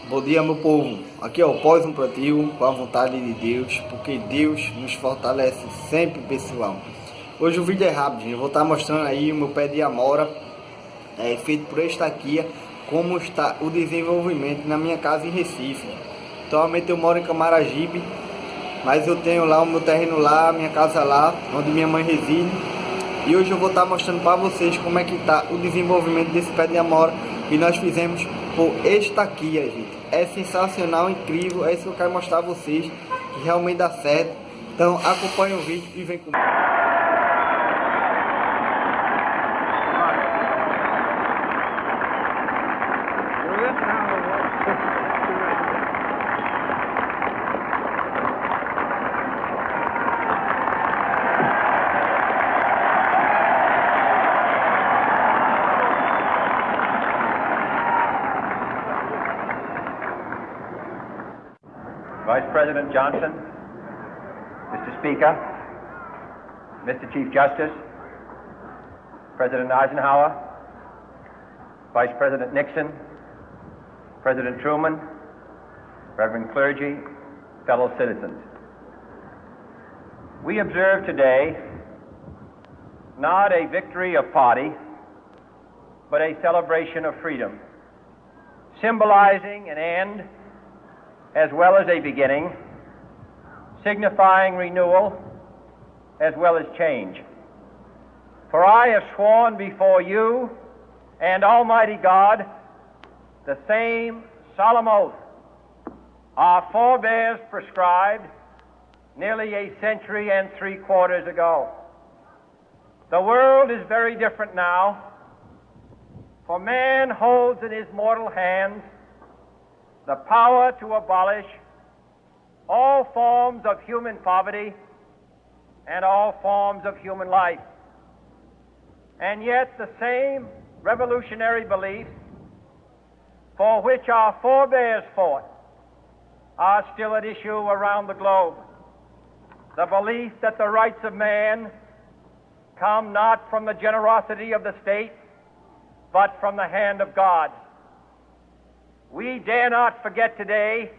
Bom dia, meu povo. Aqui é o pós um plantio com a vontade de Deus, porque Deus nos fortalece sempre, pessoal. Hoje o vídeo é rápido, gente. Eu vou estar mostrando aí o meu pé de amora, feito por Estaquia, como está o desenvolvimento na minha casa em Recife. Atualmente eu moro em Camaragibe, mas eu tenho lá o meu terreno lá, minha casa lá, onde minha mãe reside. E hoje eu vou estar mostrando para vocês como é que está o desenvolvimento desse pé de amora que nós fizemos por Estaquia, gente. É sensacional, incrível, é isso que eu quero mostrar a vocês, que realmente dá certo. Então acompanhe o vídeo e vem comigo. Vice President Johnson, Mr. Speaker, Mr. Chief Justice, President Eisenhower, Vice President Nixon, President Truman, Reverend clergy, fellow citizens. We observe today not a victory of party, but a celebration of freedom, symbolizing an end as well as a beginning, signifying renewal as well as change. For I have sworn before you and Almighty God the same solemn oath our forebears prescribed nearly a century and 3/4 ago. The world is very different now, for man holds in his mortal hands the power to abolish all forms of human poverty and all forms of human life. And yet the same revolutionary beliefs for which our forebears fought are still at issue around the globe. The belief that the rights of man come not from the generosity of the state, but from the hand of God. We dare not forget today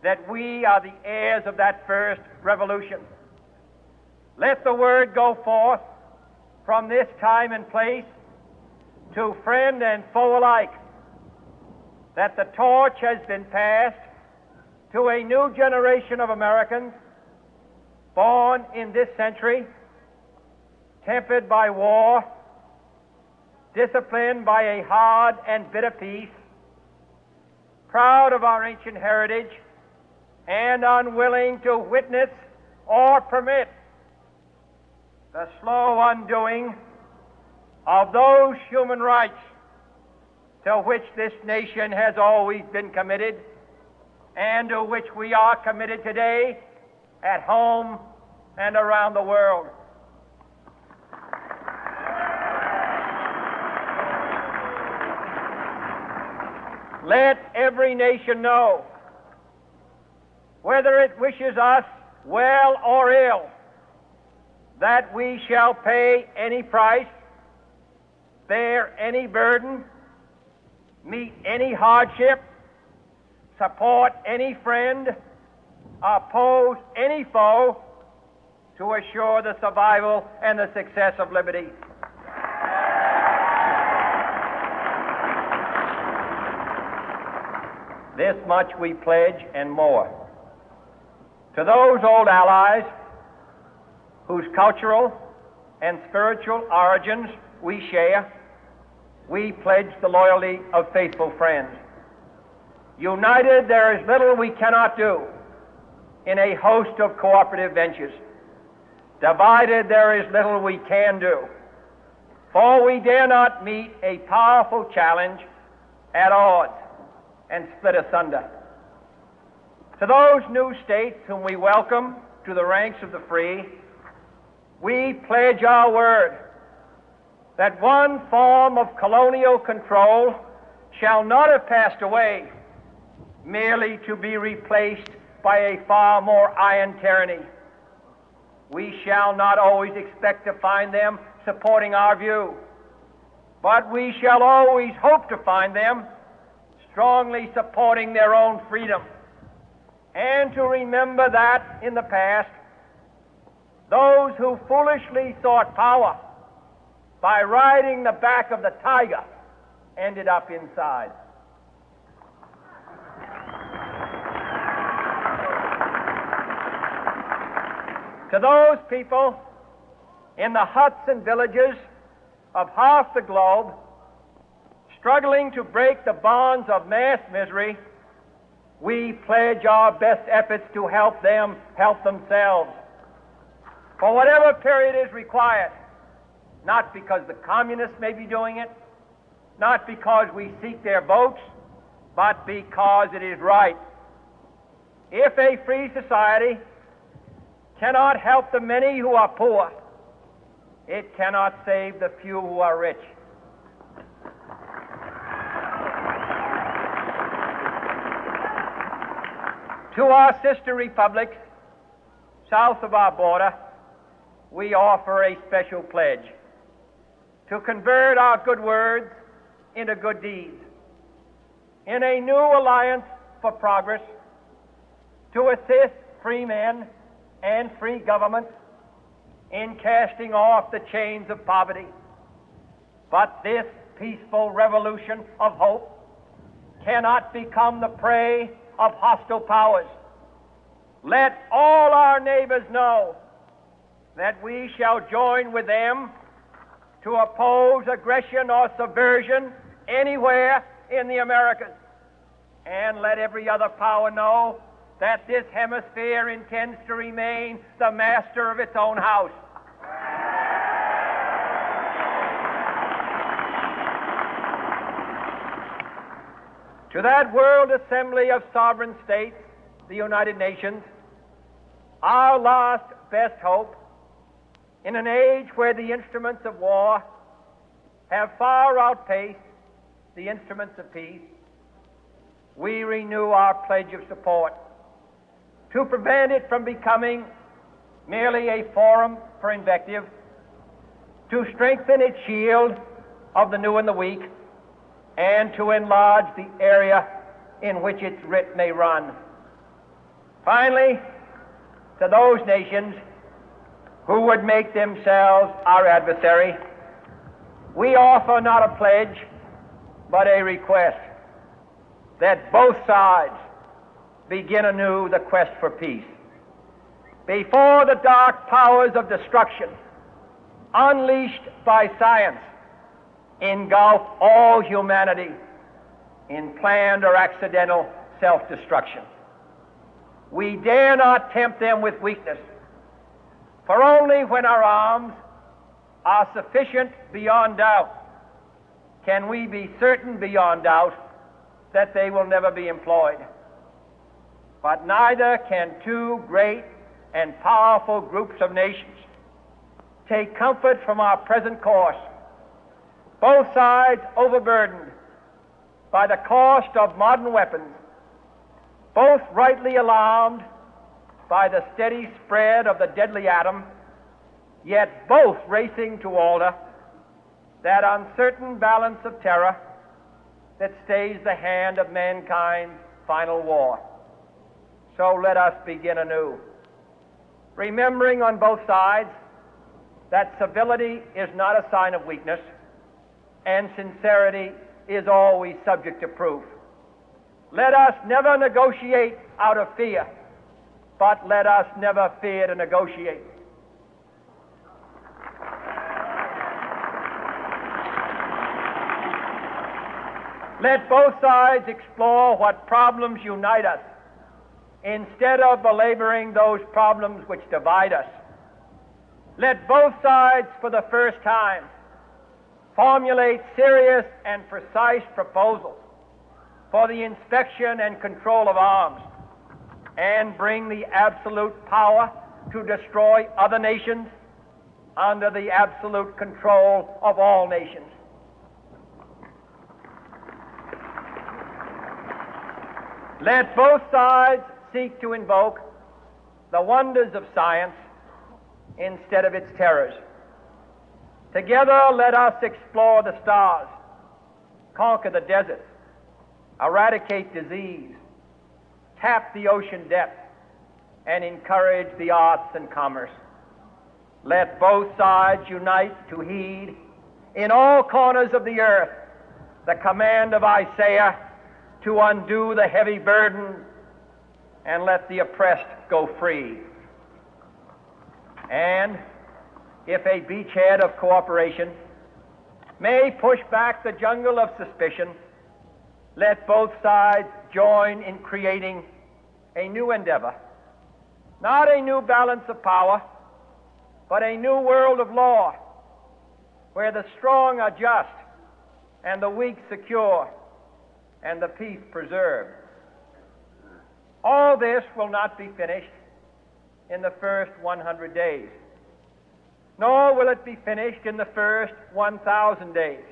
that we are the heirs of that first revolution. Let the word go forth from this time and place to friend and foe alike that the torch has been passed to a new generation of Americans born in this century, tempered by war, disciplined by a hard and bitter peace, proud of our ancient heritage, and unwilling to witness or permit the slow undoing of those human rights to which this nation has always been committed and to which we are committed today at home and around the world. Let every nation know, whether it wishes us well or ill, that we shall pay any price, bear any burden, meet any hardship, support any friend, oppose any foe to assure the survival and the success of liberty. This much we pledge and more. To those old allies whose cultural and spiritual origins we share, we pledge the loyalty of faithful friends. United, there is little we cannot do in a host of cooperative ventures. Divided, there is little we can do, for we dare not meet a powerful challenge at odds and split asunder. To those new states whom we welcome to the ranks of the free, we pledge our word that one form of colonial control shall not have passed away, merely to be replaced by a far more iron tyranny. We shall not always expect to find them supporting our view, but we shall always hope to find them strongly supporting their own freedom, and to remember that in the past, those who foolishly sought power by riding the back of the tiger ended up inside. To those people in the huts and villages of half the globe struggling to break the bonds of mass misery, we pledge our best efforts to help them help themselves for whatever period is required, not because the communists may be doing it, not because we seek their votes, but because it is right. If a free society cannot help the many who are poor, it cannot save the few who are rich. To our sister republics south of our border, we offer a special pledge to convert our good words into good deeds, in a new alliance for progress, to assist free men and free governments in casting off the chains of poverty. But this peaceful revolution of hope cannot become the prey of hostile powers. Let all our neighbors know that we shall join with them to oppose aggression or subversion anywhere in the Americas. And let every other power know that this hemisphere intends to remain the master of its own house. To that World Assembly of Sovereign States, the United Nations, our last best hope, in an age where the instruments of war have far outpaced the instruments of peace, we renew our pledge of support to prevent it from becoming merely a forum for invective, to strengthen its shield of the new and the weak, and to enlarge the area in which its writ may run. Finally, to those nations who would make themselves our adversary, we offer not a pledge, but a request that both sides begin anew the quest for peace. Before the dark powers of destruction, unleashed by science, engulf all humanity in planned or accidental self-destruction, we dare not tempt them with weakness, for only when our arms are sufficient beyond doubt can we be certain beyond doubt that they will never be employed. But neither can two great and powerful groups of nations take comfort from our present course, both sides overburdened by the cost of modern weapons, both rightly alarmed by the steady spread of the deadly atom, yet both racing to alter that uncertain balance of terror that stays the hand of mankind's final war. So let us begin anew, remembering on both sides that civility is not a sign of weakness, and sincerity is always subject to proof. Let us never negotiate out of fear, but let us never fear to negotiate. Let both sides explore what problems unite us, instead of belaboring those problems which divide us. Let both sides, for the first time, formulate serious and precise proposals for the inspection and control of arms, and bring the absolute power to destroy other nations under the absolute control of all nations. Let both sides seek to invoke the wonders of science instead of its terrors. Together let us explore the stars, conquer the deserts, eradicate disease, tap the ocean depth, and encourage the arts and commerce. Let both sides unite to heed in all corners of the earth the command of Isaiah to undo the heavy burden and let the oppressed go free. And if a beachhead of cooperation may push back the jungle of suspicion, let both sides join in creating a new endeavor, not a new balance of power, but a new world of law, where the strong are just and the weak secure and the peace preserved. All this will not be finished in the first 100 days, nor will it be finished in the first 1,000 days.